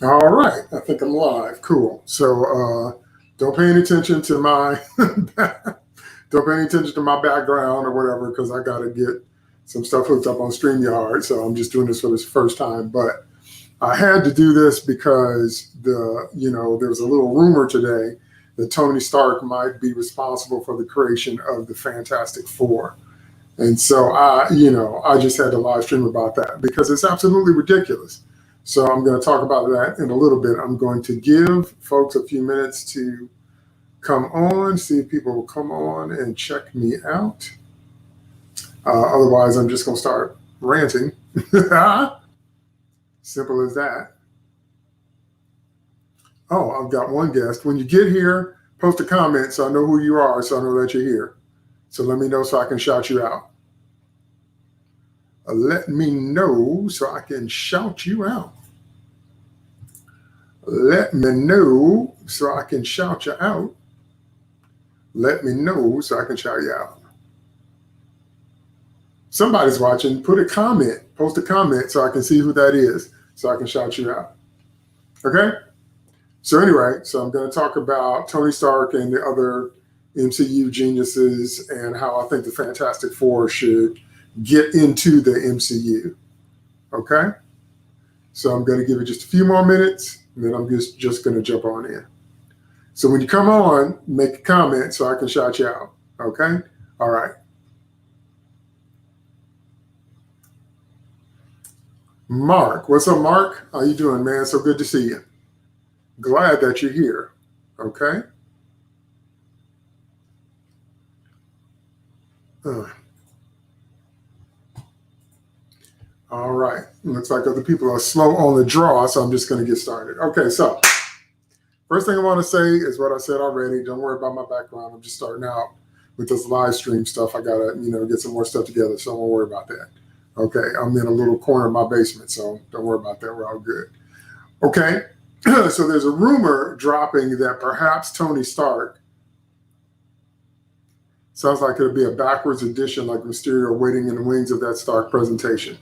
All right, I think I'm live. Cool. So don't pay any attention to my don't pay any attention to my background or whatever because I got to get some stuff hooked up on StreamYard. So I'm just doing this for this first time, but I had to do this because there was a little rumor today that Tony Stark might be responsible for the creation of the Fantastic Four. And so I just had to live stream about that because it's absolutely ridiculous. So I'm going to talk about that in a little bit. I'm going to give folks a few minutes to come on, see if people will come on and check me out. Otherwise, I'm just going to start ranting. Simple as that. Oh, I've got one guest. When you get here, post a comment so I know who you are, so I know that you're here. So let me know so I can shout you out. Let me know so I can shout you out. Let me know so I can shout you out. Let me know so I can shout you out. Somebody's watching. Put a comment. Post a comment so I can see who that is so I can shout you out. Okay? So anyway, I'm going to talk about Tony Stark and the other MCU geniuses and how I think the Fantastic Four should get into the MCU. Okay? So I'm going to give it just a few more minutes, and then I'm just going to jump on in. So when you come on, make a comment so I can shout you out. Okay? All right. Mark. What's up, Mark? How you doing, man? So good to see you. Glad that you're here. Okay? All right. Looks like other people are slow on the draw, so I'm just going to get started. Okay, so first thing I want to say is what I said already. Don't worry about my background. I'm just starting out with this live stream stuff. I got to, get some more stuff together, so don't worry about that. Okay, I'm in a little corner of my basement, so don't worry about that. We're all good. Okay, so there's a rumor dropping that perhaps Tony Stark, sounds like it'll be a backwards edition like Mysterio waiting in the wings of that Stark presentation.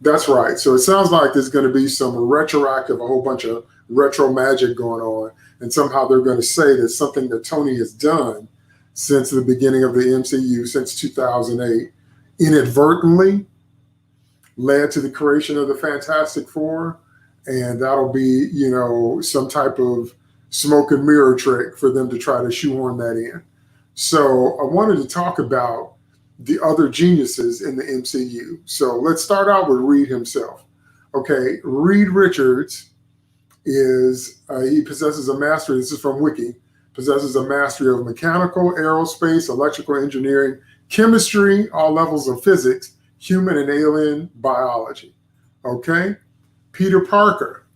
That's right. So it sounds like there's going to be some retroactive, a whole bunch of retro magic going on. And somehow they're going to say that something that Tony has done since the beginning of the MCU, since 2008, inadvertently led to the creation of the Fantastic Four. And that'll be, some type of smoke and mirror trick for them to try to shoehorn that in. So I wanted to talk about the other geniuses in the MCU. So let's start out with Reed himself. Okay, Reed Richards he possesses a mastery, this is from Wiki, possesses a mastery of mechanical, aerospace, electrical engineering, chemistry, all levels of physics, human and alien biology. Okay, Peter Parker.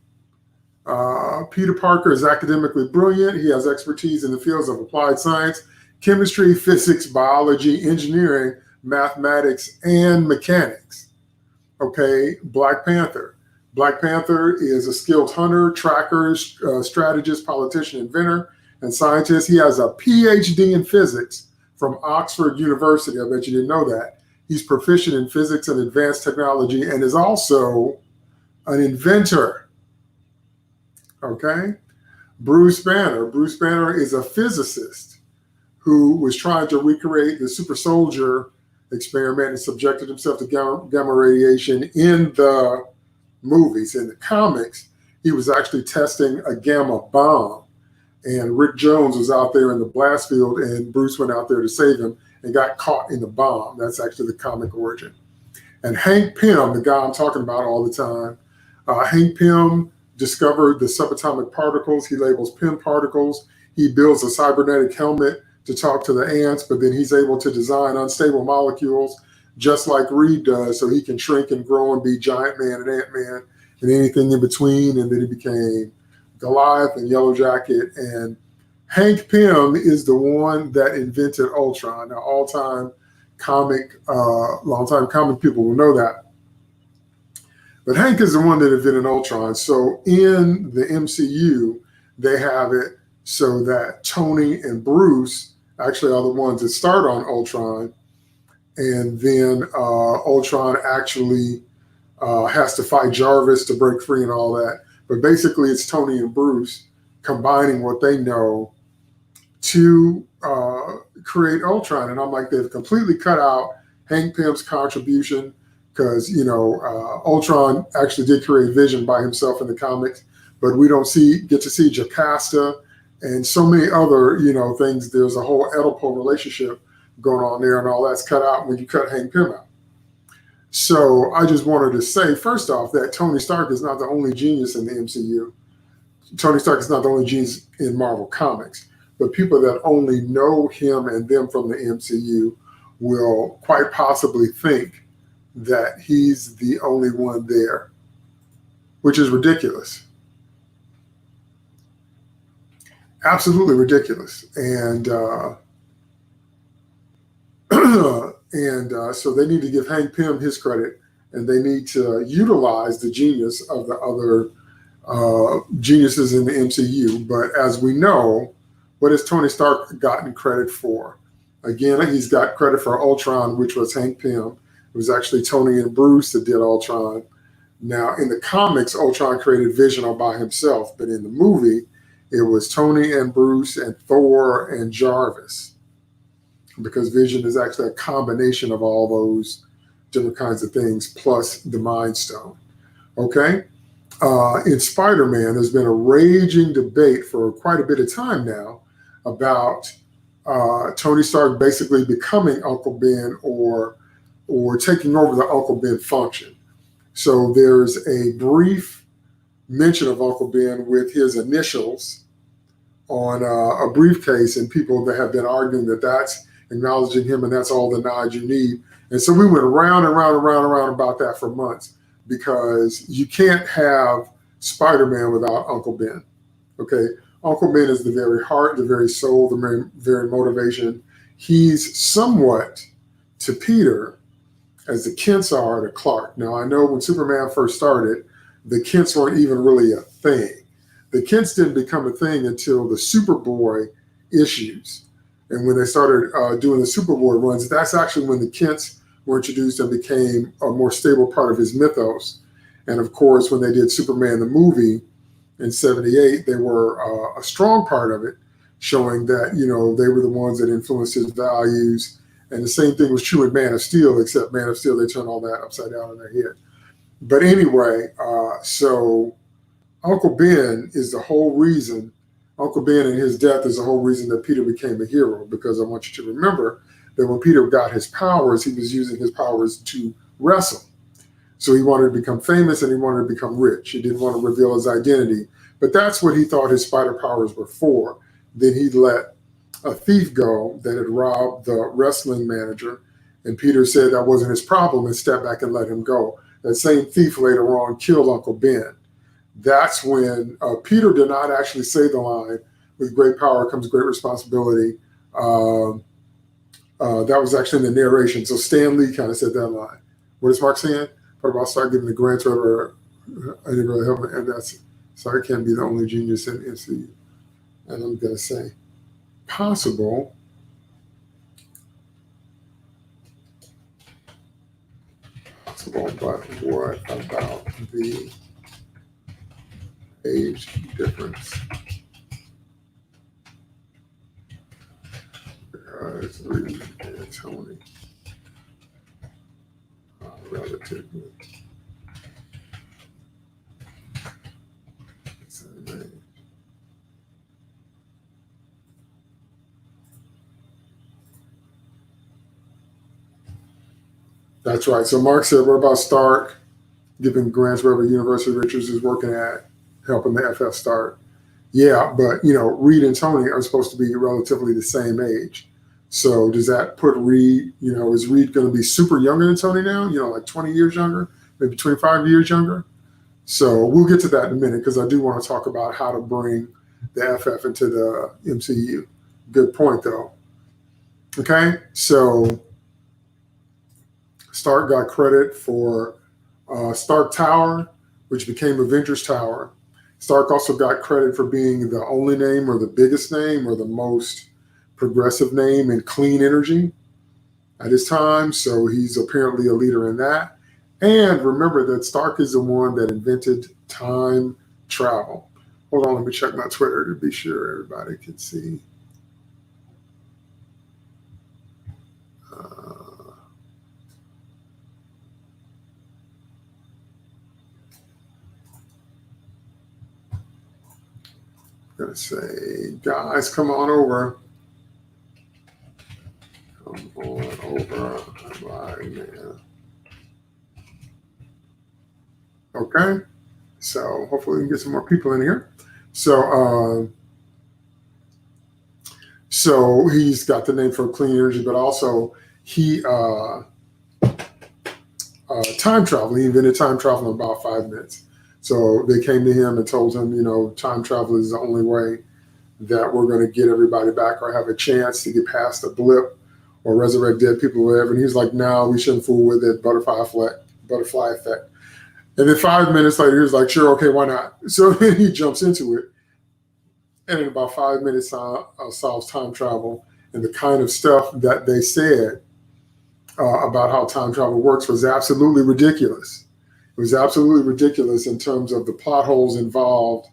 Peter Parker is academically brilliant. He has expertise in the fields of applied science, chemistry, physics, biology, engineering, mathematics, and mechanics. Okay, Black Panther. Black Panther is a skilled hunter, tracker, strategist, politician, inventor, and scientist. He has a PhD in physics from Oxford University. I bet you didn't know that. He's proficient in physics and advanced technology and is also an inventor. Okay, Bruce Banner. Bruce Banner is a physicist who was trying to recreate the super soldier experiment and subjected himself to gamma radiation in the movies. In the comics, he was actually testing a gamma bomb. And Rick Jones was out there in the blast field, and Bruce went out there to save him and got caught in the bomb. That's actually the comic origin. And Hank Pym, the guy I'm talking about all the time, Hank Pym discovered the subatomic particles. He labels Pym particles. He builds a cybernetic helmet to talk to the ants, but then he's able to design unstable molecules just like Reed does, so he can shrink and grow and be Giant Man and Ant-Man and anything in between. And then he became Goliath and Yellow Jacket. And Hank Pym is the one that invented Ultron. Now, longtime comic people will know that. But Hank is the one that invented Ultron. So in the MCU, they have it so that Tony and Bruce actually are the ones that start on Ultron. And then Ultron actually has to fight Jarvis to break free and all that. But basically, it's Tony and Bruce combining what they know to create Ultron. And I'm like, they've completely cut out Hank Pym's contribution because, Ultron actually did create Vision by himself in the comics, but we don't get to see Jocasta and so many other, things. There's a whole Oedipal relationship going on there, and all that's cut out when you cut Hank Pym out. So I just wanted to say, first off, that Tony Stark is not the only genius in the MCU. Tony Stark is not the only genius in Marvel Comics, but people that only know him and them from the MCU will quite possibly think that he's the only one there, which is ridiculous. Absolutely ridiculous. And so they need to give Hank Pym his credit, and they need to utilize the genius of the other geniuses in the MCU. But as we know, what has Tony Stark gotten credit for? Again, he's got credit for Ultron, which was Hank Pym. It was actually Tony and Bruce that did Ultron. Now, in the comics, Ultron created Vision all by himself, but in the movie, it was Tony and Bruce and Thor and Jarvis, because Vision is actually a combination of all those different kinds of things, plus the Mind Stone. Okay? In Spider-Man, there's been a raging debate for quite a bit of time now about Tony Stark basically becoming Uncle Ben or taking over the Uncle Ben function. So there's a brief mention of Uncle Ben with his initials on a briefcase, and people that have been arguing that that's acknowledging him and that's all the nod you need. And so we went around and round and round and round about that for months, because you can't have Spider-Man without Uncle Ben. Okay, Uncle Ben is the very heart, the very soul, the very motivation. He's somewhat to Peter as the Kents are to Clark. Now, I know when Superman first started, the Kents weren't even really a thing. The Kents didn't become a thing until the Superboy issues. And when they started doing the Superboy runs, that's actually when the Kents were introduced and became a more stable part of his mythos. And of course, when they did Superman the movie in '78, they were a strong part of it, showing that, they were the ones that influenced his values. And the same thing was true in Man of Steel, except Man of Steel, they turned all that upside down in their head. But anyway, so Uncle Ben is the whole reason, Uncle Ben and his death is the whole reason that Peter became a hero, because I want you to remember that when Peter got his powers, he was using his powers to wrestle. So he wanted to become famous and he wanted to become rich. He didn't want to reveal his identity, but that's what he thought his spider powers were for. Then he let a thief go that had robbed the wrestling manager, and Peter said that wasn't his problem and stepped back and let him go. That same thief later on killed Uncle Ben. That's when Peter did not actually say the line, "With great power comes great responsibility." That was actually in the narration. So Stan Lee kind of said that line. What is Mark saying? What about start giving the grants or I didn't really help him. And that's, sorry, can't be the only genius in MCU. And I'm going to say possible. Possible, but what about the age difference? Because Reed and Tony relatively same age. That's right. So Mark said, what about Stark giving grants wherever University Richards is working at, helping the FF start? Yeah, but Reed and Tony are supposed to be relatively the same age. So does that put Reed, is Reed going to be super younger than Tony now? Like 20 years younger, maybe 25 years younger? So we'll get to that in a minute, because I do want to talk about how to bring the FF into the MCU. Good point, though. Okay, so Stark got credit for Stark Tower, which became Avengers Tower. Stark also got credit for being the only name or the biggest name or the most progressive name in clean energy at his time. So he's apparently a leader in that. And remember that Stark is the one that invented time travel. Hold on, let me check my Twitter to be sure everybody can see. I'm gonna say, guys, come on over. Come on over right now. Okay, so hopefully we can get some more people in here. So he's got the name for clean energy, but also he time travel. He invented time travel in about 5 minutes. So they came to him and told him, you know, time travel is the only way that we're going to get everybody back or have a chance to get past the blip or resurrect dead people or whatever. And he's like, no, we shouldn't fool with it. Butterfly effect. And then 5 minutes later, he was like, sure, okay, why not? So then he jumps into it. And in about 5 minutes, solves time travel. And the kind of stuff that they said about how time travel works was absolutely ridiculous. It was absolutely ridiculous in terms of the plot holes involved,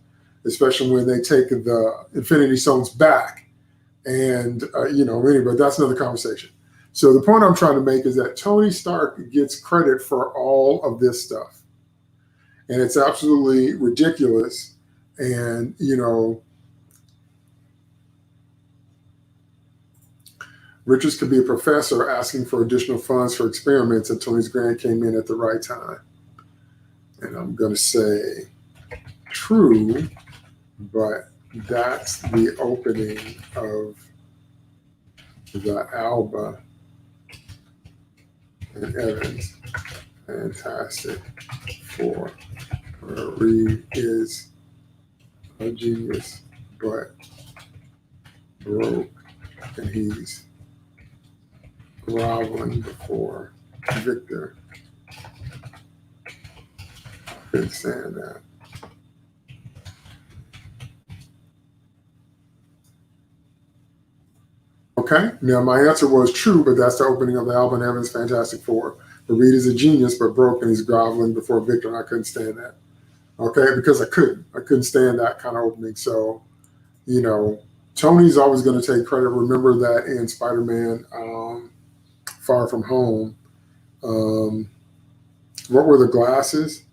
especially when they take the Infinity Stones back. And, anyway, that's another conversation. So the point I'm trying to make is that Tony Stark gets credit for all of this stuff. And it's absolutely ridiculous. And, Richards could be a professor asking for additional funds for experiments, and Tony's grant came in at the right time. And I'm going to say true, but that's the opening of the Alba and Evans Fantastic Four. Reed is a genius, but broke, and he's groveling before Victor. Couldn't stand that. Okay, now my answer was true, but that's the opening of the Alvin Evans Fantastic Four. The Reed is a genius, but broke, and he's groveling before Victor, and I couldn't stand that. Okay, because I couldn't stand that kind of opening. So, Tony's always going to take credit. Remember that in Spider-Man Far From Home. What were the glasses?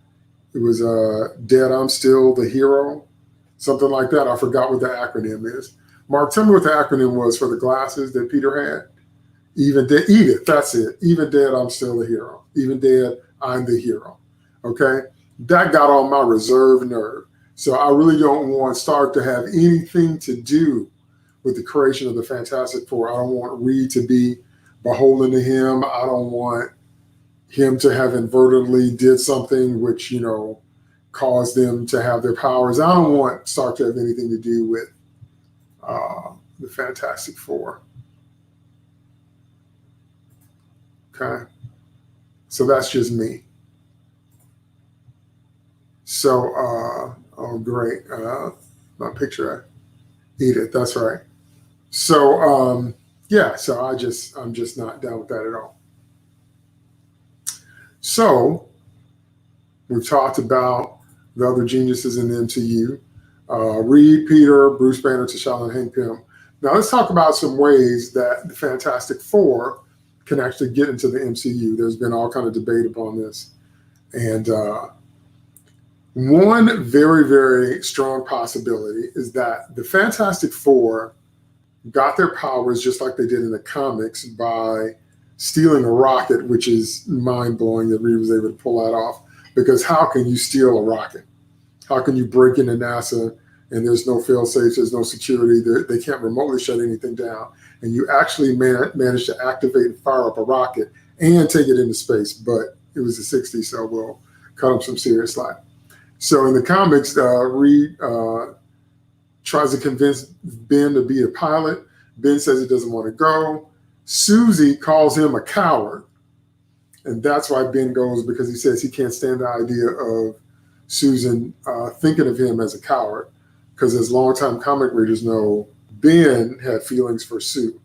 It was Dead, I'm Still the Hero, something like that. I forgot what the acronym is. Mark, tell me what the acronym was for the glasses that Peter had. Even dead, Edith, that's it. Even dead, I'm still the hero. Even dead, I'm the hero. Okay? That got on my reserve nerve. So I really don't want Stark to have anything to do with the creation of the Fantastic Four. I don't want Reed to be beholden to him. I don't want him to have inadvertently did something which, caused them to have their powers. I don't want Stark to have anything to do with the Fantastic Four. Okay. So that's just me. So, oh, great. My picture, Edith, that's right. So, so I'm just not down with that at all. So we've talked about the other geniuses in the MCU, Reed, Peter, Bruce Banner, T'Challa, and Hank Pym. Now let's talk about some ways that the Fantastic Four can actually get into the MCU. There's been all kind of debate upon this. And one very, very strong possibility is that the Fantastic Four got their powers just like they did in the comics by stealing a rocket, which is mind-blowing that Reed was able to pull that off. Because how can you steal a rocket? How can you break into NASA and there's no fail-safes, there's no security, they can't remotely shut anything down, and you actually managed to activate and fire up a rocket and take it into space? But it was the 60s, so we'll cut them some serious slack. So in the comics, Reed tries to convince Ben to be a pilot. Ben says he doesn't want to go. Susie calls him a coward. And that's why Ben goes, because he says he can't stand the idea of Susan thinking of him as a coward. Because as longtime comic readers know, Ben had feelings for Sue.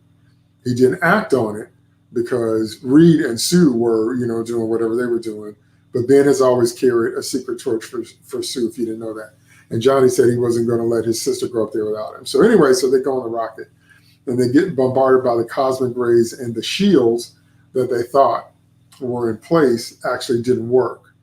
He didn't act on it because Reed and Sue were, doing whatever they were doing. But Ben has always carried a secret torch for Sue, if you didn't know that. And Johnny said he wasn't going to let his sister grow up there without him. So anyway, so they go on the rocket, and they get bombarded by the cosmic rays, and the shields that they thought were in place actually didn't work.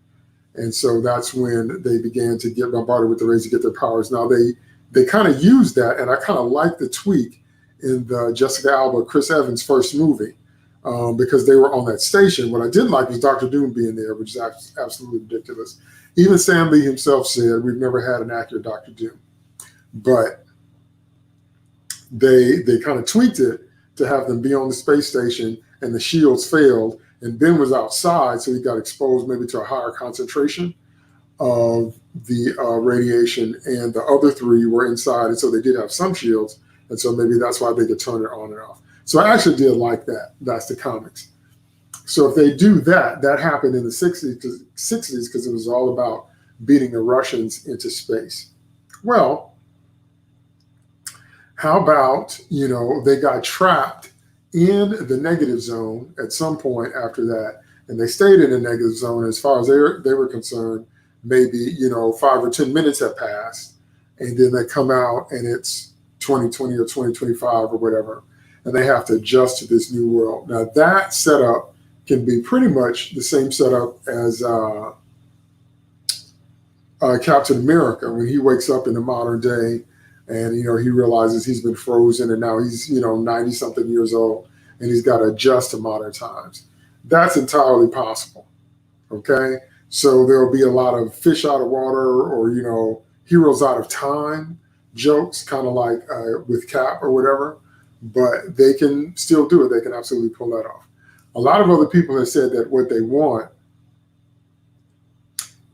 And so that's when they began to get bombarded with the rays to get their powers. Now they kind of used that, and I kind of like the tweak in the Jessica Alba, Chris Evans first movie, because they were on that station. What I didn't like was Dr. Doom being there, which is absolutely ridiculous. Even Stan Lee himself said, we've never had an accurate Dr. Doom. But they kind of tweaked it to have them be on the space station, and the shields failed, and Ben was outside, so he got exposed maybe to a higher concentration of the radiation, and the other three were inside, and so they did have some shields, and so maybe that's why they could turn it on and off. So I actually did like that. That's the comics. So if they do that, that happened in the 60s because it was all about beating the Russians into space. Well, how about, they got trapped in the negative zone at some point after that, and they stayed in the negative zone as far as they were concerned. Maybe, 5 or 10 minutes have passed, and then they come out and it's 2020 or 2025 or whatever, and they have to adjust to this new world. Now that setup can be pretty much the same setup as Captain America when he wakes up in the modern day, and he realizes he's been frozen, and now he's 90 something years old, and he's got to adjust to modern times. That's entirely possible. Okay, so there'll be a lot of fish out of water, or heroes out of time jokes, kind of like with Cap or whatever, but they can still do it. They can absolutely pull that off. A lot of other people have said that what they want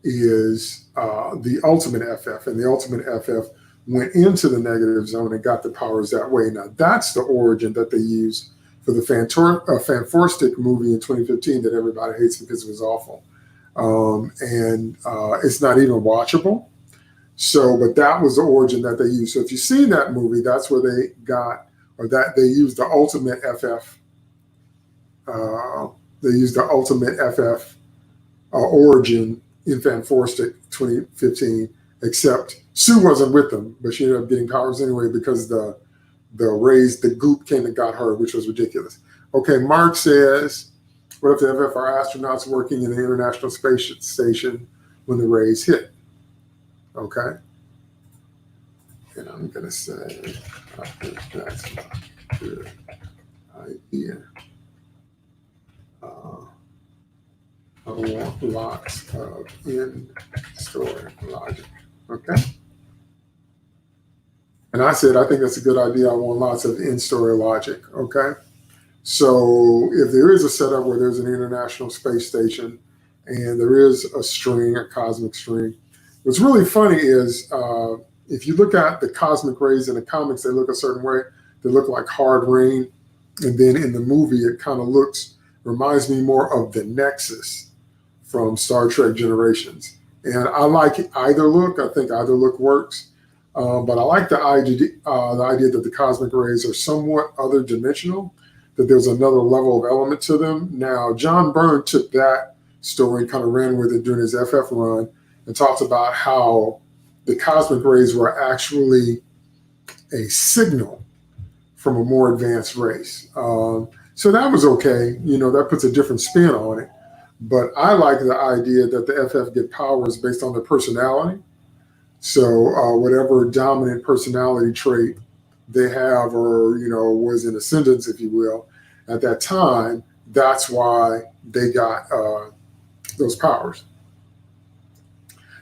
is the ultimate FF, and the ultimate FF went into the negative zone and got the powers that way. Now that's the origin that they used for the Fanforstic movie in 2015 that everybody hates because it was awful, and it's not even watchable. So, but that was the origin that they used. So if you've seen that movie, that's where they got, or that they used the ultimate FF. They used the ultimate FF origin in Fanforstic 2015, except Sue wasn't with them, but she ended up getting powers anyway because the rays, the goop came and got her, which was ridiculous. Okay, Mark says, what if the FF are astronauts working in the International Space Station when the rays hit? Okay. And I'm going to say, I think that's not a good idea. I want lots of in-story logic. Okay. And I said, I think that's a good idea. I want lots of in-story logic. Okay. So if there is a setup where there's an International Space Station and there is a string, a cosmic string, what's really funny is if you look at the cosmic rays in the comics, they look a certain way. They look like hard rain. And then in the movie, it kind of reminds me more of the Nexus from Star Trek Generations. And I like either look. I think either look works. But I like the idea that the cosmic rays are somewhat other dimensional, that there's another level of element to them. Now, John Byrne took that story and kind of ran with it during his FF run and talked about how the cosmic rays were actually a signal from a more advanced race. So that was okay. That puts a different spin on it. But I like the idea that the FF get powers based on their personality. So whatever dominant personality trait they have, or, was in ascendance, if you will, at that time, that's why they got those powers.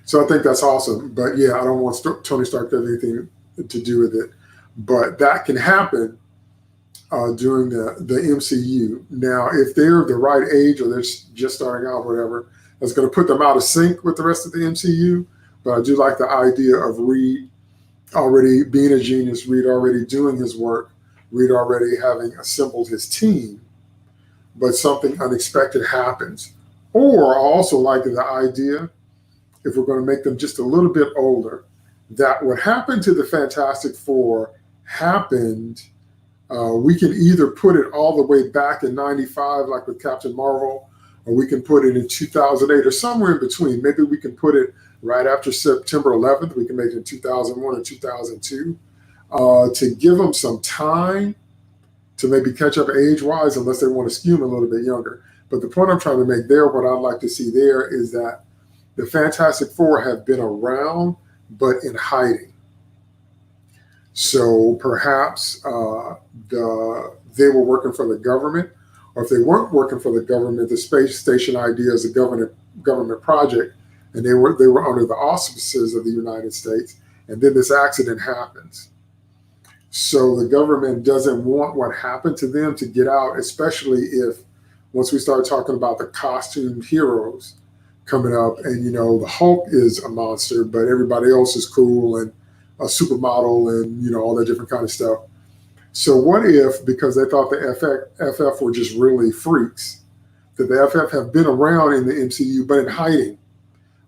So I think that's awesome. But yeah, I don't want Tony Stark to have anything to do with it. But that can happen during the MCU. Now, if they're the right age or they're just starting out, whatever, that's going to put them out of sync with the rest of the MCU. But I do like the idea of Reed already being a genius, Reed already doing his work, Reed already having assembled his team, but something unexpected happens. Or I also like the idea, if we're going to make them just a little bit older, that what happened to the Fantastic Four happened. We can either put it all the way back in 95, like with Captain Marvel, or we can put it in 2008 or somewhere in between. Maybe we can put it right after September 11th. We can make it in 2001 or 2002 to give them some time to maybe catch up age-wise, unless they want to skew them a little bit younger. But the point I'm trying to make there, what I'd like to see there is that the Fantastic Four have been around, but in hiding. So perhaps they were working for the government, or if they weren't working for the government, the space station idea is a government project, and they were under the auspices of the United States, and then this accident happens. So the government doesn't want what happened to them to get out, especially if once we start talking about the costumed heroes coming up, and the Hulk is a monster, but everybody else is cool and a supermodel and all that different kind of stuff. So what if, because they thought the FF were just really freaks, that the FF have been around in the MCU but in hiding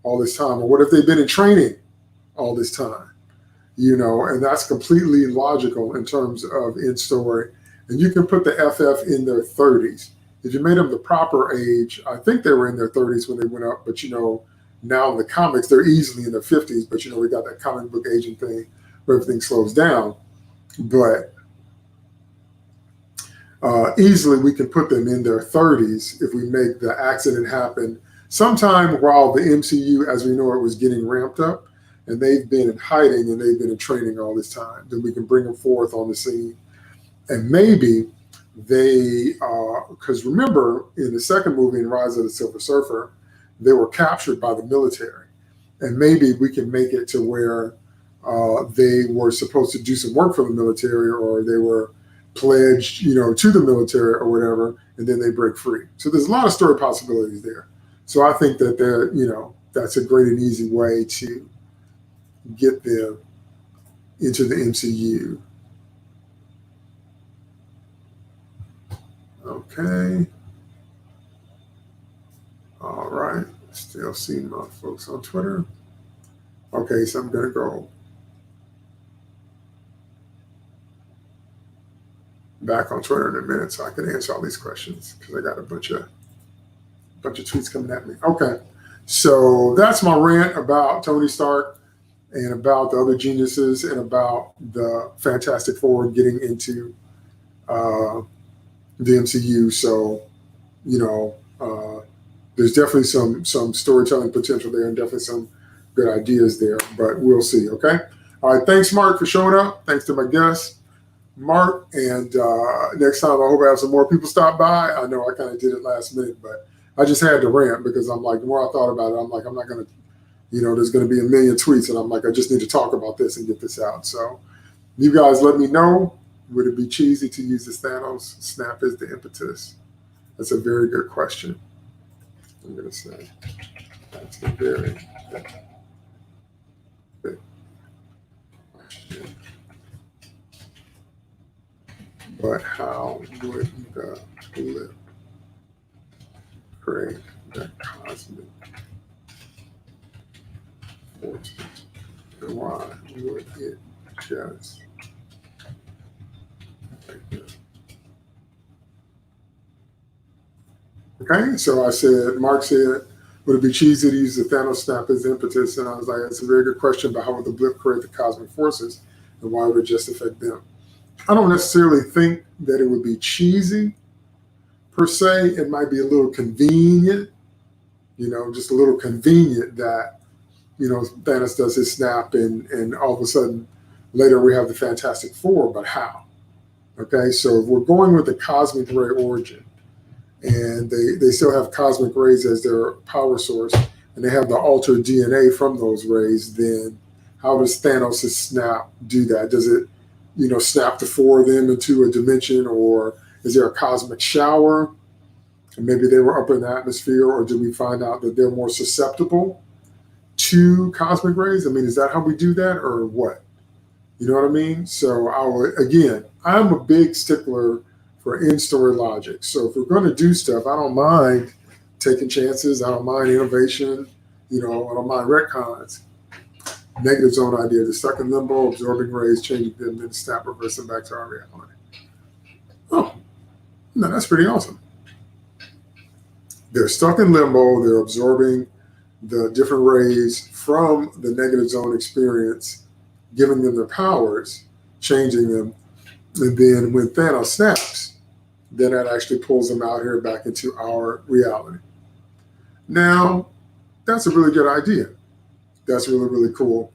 all this time? Or what if they've been in training all this time? And that's completely logical in terms of in story. And you can put the FF in their 30s. If you made them the proper age, I think they were in their 30s when they went up, but now in the comics, they're easily in their 50s, but we got that comic book aging thing where everything slows down. But easily we can put them in their 30s if we make the accident happen sometime while the MCU, as we know it, was getting ramped up, and they've been in hiding and they've been in training all this time. Then we can bring them forth on the scene. And maybe they, because remember, in the second movie, in Rise of the Silver Surfer, they were captured by the military. And maybe we can make it to where they were supposed to do some work for the military, or they were pledged, to the military or whatever, and then they break free. So there's a lot of story possibilities there. So I think that that's a great and easy way to get them into the MCU. Okay. All right. Still seeing my folks on Twitter. Okay, so I'm going to go back on Twitter in a minute so I can answer all these questions, because I got a bunch of tweets coming at me. Okay, so that's my rant about Tony Stark and about the other geniuses and about the Fantastic Four getting into the MCU. So, there's definitely some storytelling potential there, and definitely some good ideas there, but we'll see. Okay. All right. Thanks, Mark, for showing up. Thanks to my guest, Mark. And next time, I hope I have some more people stop by. I know I kind of did it last minute, but I just had to rant because I'm like, the more I thought about it, I'm like, I'm not going to, there's going to be a million tweets, and I'm like, I just need to talk about this and get this out. So you guys let me know. Would it be cheesy to use the Thanos snap as the impetus? That's a very good question. I'm going to say that's a very good question. But how would the blip create the cosmic forces? And why would it just Okay, so I said, Mark said, would it be cheesy to use the Thanos snap as impetus? And I was like, it's a very good question about how would the blip create the cosmic forces, and why would it just affect them? I don't necessarily think that it would be cheesy per se. It might be a little convenient, just a little convenient that, Thanos does his snap and all of a sudden later we have the Fantastic Four, but how? Okay, so if we're going with the cosmic ray origin, and they still have cosmic rays as their power source, and they have the altered DNA from those rays, then how does Thanos' snap do that? Does it, snap the four of them into a dimension, or is there a cosmic shower? And maybe they were up in the atmosphere, or do we find out that they're more susceptible to cosmic rays? I mean, is that how we do that, or what? You know what I mean? So I'm a big stickler for in-story logic. So if we're going to do stuff, I don't mind taking chances. I don't mind innovation. I don't mind retcons. Negative zone idea, the stuck in limbo, absorbing rays, changing them, then snap, reverse them back to our reality. Oh, no, that's pretty awesome. They're stuck in limbo. They're absorbing, the different rays from the negative zone experience, giving them their powers, changing them. And then when Thanos snaps, then that actually pulls them out here back into our reality. Now, that's a really good idea. That's really, really cool.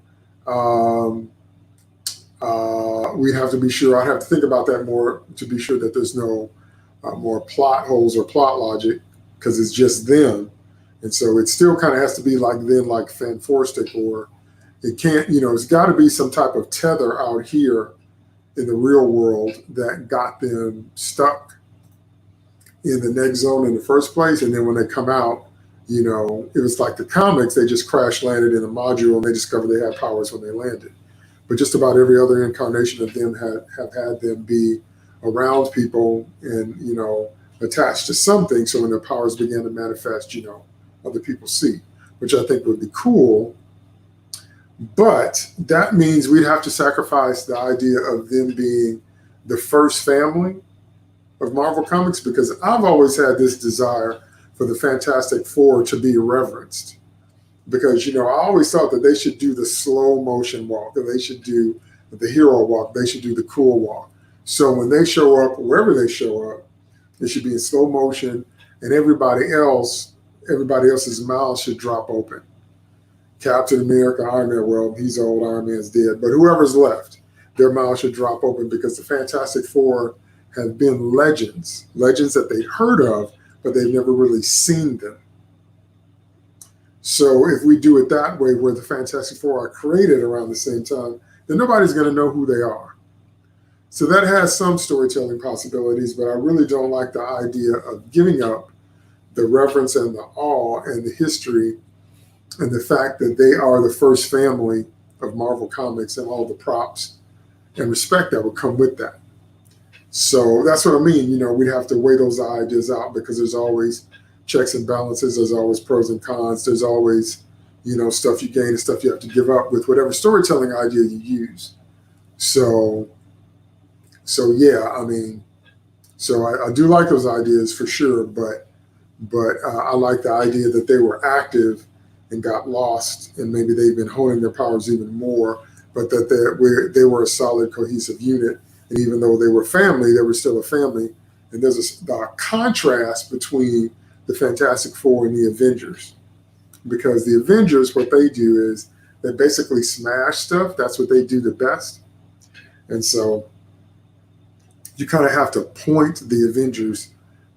We'd have to be sure, I'd have to think about that more to be sure that there's no more plot holes or plot logic, because it's just them. And so it still kind of has to be like them, like Fanforstic, or it can't, it's got to be some type of tether out here in the real world that got them stuck in the next zone in the first place. And then when they come out, it was like the comics, they just crash landed in a module and they discovered they had powers when they landed. But just about every other incarnation of them have had them be around people and, attached to something. So when their powers began to manifest, other people see, which I think would be cool. But that means we'd have to sacrifice the idea of them being the first family of Marvel Comics, because I've always had this desire for the Fantastic Four to be reverenced. Because, I always thought that they should do the slow motion walk, or they should do the hero walk, they should do the cool walk. So when they show up, wherever they show up, it should be in slow motion, and everybody else's mouth should drop open. Captain America, Iron Man, well, he's old, Iron Man's dead, but whoever's left, their mouth should drop open, because the Fantastic Four have been legends that they've heard of, but they've never really seen them. So if we do it that way, where the Fantastic Four are created around the same time, then nobody's going to know who they are. So that has some storytelling possibilities, but I really don't like the idea of giving up the reverence and the awe and the history and the fact that they are the first family of Marvel Comics and all the props and respect that would come with that. So that's what I mean. We'd have to weigh those ideas out, because there's always checks and balances. There's always pros and cons. There's always, stuff you gain and stuff you have to give up with whatever storytelling idea you use. So yeah, I do like those ideas for sure, but I like the idea that they were active and got lost, and maybe they've been honing their powers even more, but that they were a solid, cohesive unit. And even though they were family, they were still a family. And there's a contrast between the Fantastic Four and the Avengers, because the Avengers, what they do is they basically smash stuff. That's what they do the best. And so you kind of have to point the Avengers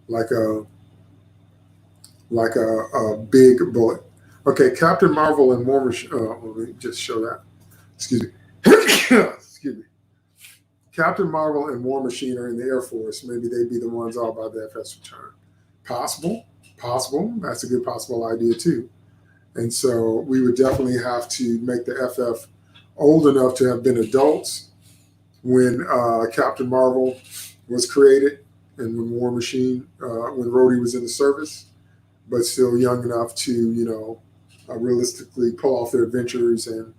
like a big bullet. Okay, Captain Marvel and War Machine. Let me just show that. Excuse me. Excuse me. Captain Marvel and War Machine are in the Air Force. Maybe they'd be the ones all by the FS return. Possible. That's a good possible idea too. And so we would definitely have to make the FF old enough to have been adults when Captain Marvel was created, and when War Machine, when Rhodey was in the service, but still young enough to, realistically pull off their adventures. And,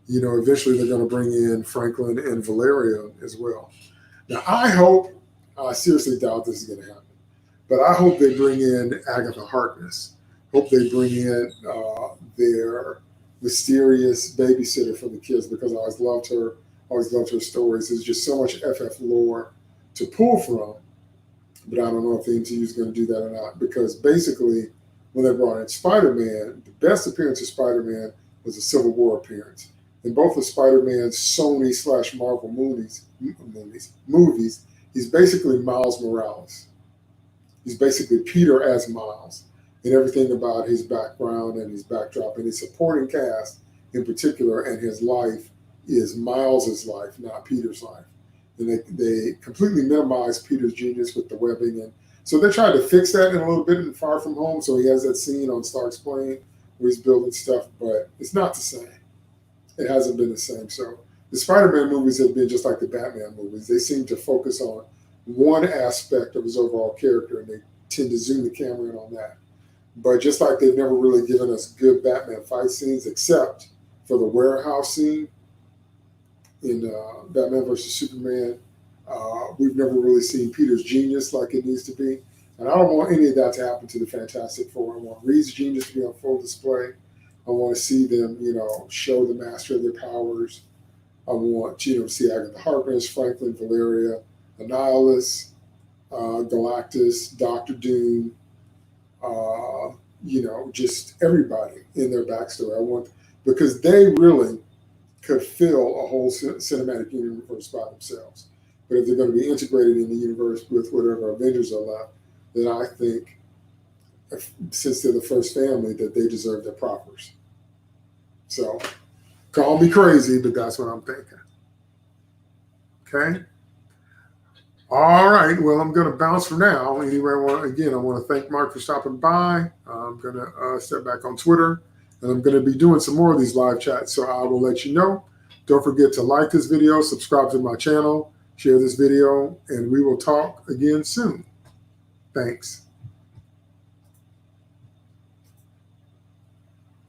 eventually they're going to bring in Franklin and Valeria as well. Now, I seriously doubt this is going to happen, but I hope they bring in Agatha Harkness. Hope they bring in their mysterious babysitter for the kids, because I always loved her stories. There's just so much FF lore to pull from, but I don't know if the MCU is going to do that or not, because basically when they brought in Spider-Man, the best appearance of Spider-Man was a Civil War appearance. In both of Spider-Man's Sony/Marvel movies, he's basically Miles Morales. He's basically Peter as Miles, and everything about his background and his backdrop and his supporting cast in particular and his life is Miles's life, not Peter's life. And they completely minimize Peter's genius with the webbing. And so they tried to fix that in a little bit in Far From Home. So he has that scene on Stark's plane where he's building stuff, but it's not the same. It hasn't been the same. So the Spider-Man movies have been just like the Batman movies. They seem to focus on one aspect of his overall character, and they tend to zoom the camera in on that. But just like they've never really given us good Batman fight scenes, except for the warehouse scene in Batman vs. Superman, we've never really seen Peter's genius like it needs to be. And I don't want any of that to happen to the Fantastic Four. I want Reed's genius to be on full display. I want to see them, show the master of their powers. I want, to see Agatha Harkness, Franklin, Valeria, Annihilus, Galactus, Doctor Doom, just everybody in their backstory. Because they really could fill a whole cinematic universe by themselves. But if they're going to be integrated in the universe with whatever Avengers are left, then I think, since they're the first family, that they deserve their propers. So, call me crazy, but that's what I'm thinking. Okay? All right. Well, I'm going to bounce for now. Anyway, I want to thank Mark for stopping by. I'm going to step back on Twitter, and I'm going to be doing some more of these live chats, so I will let you know. Don't forget to like this video, subscribe to my channel, share this video, and we will talk again soon. Thanks.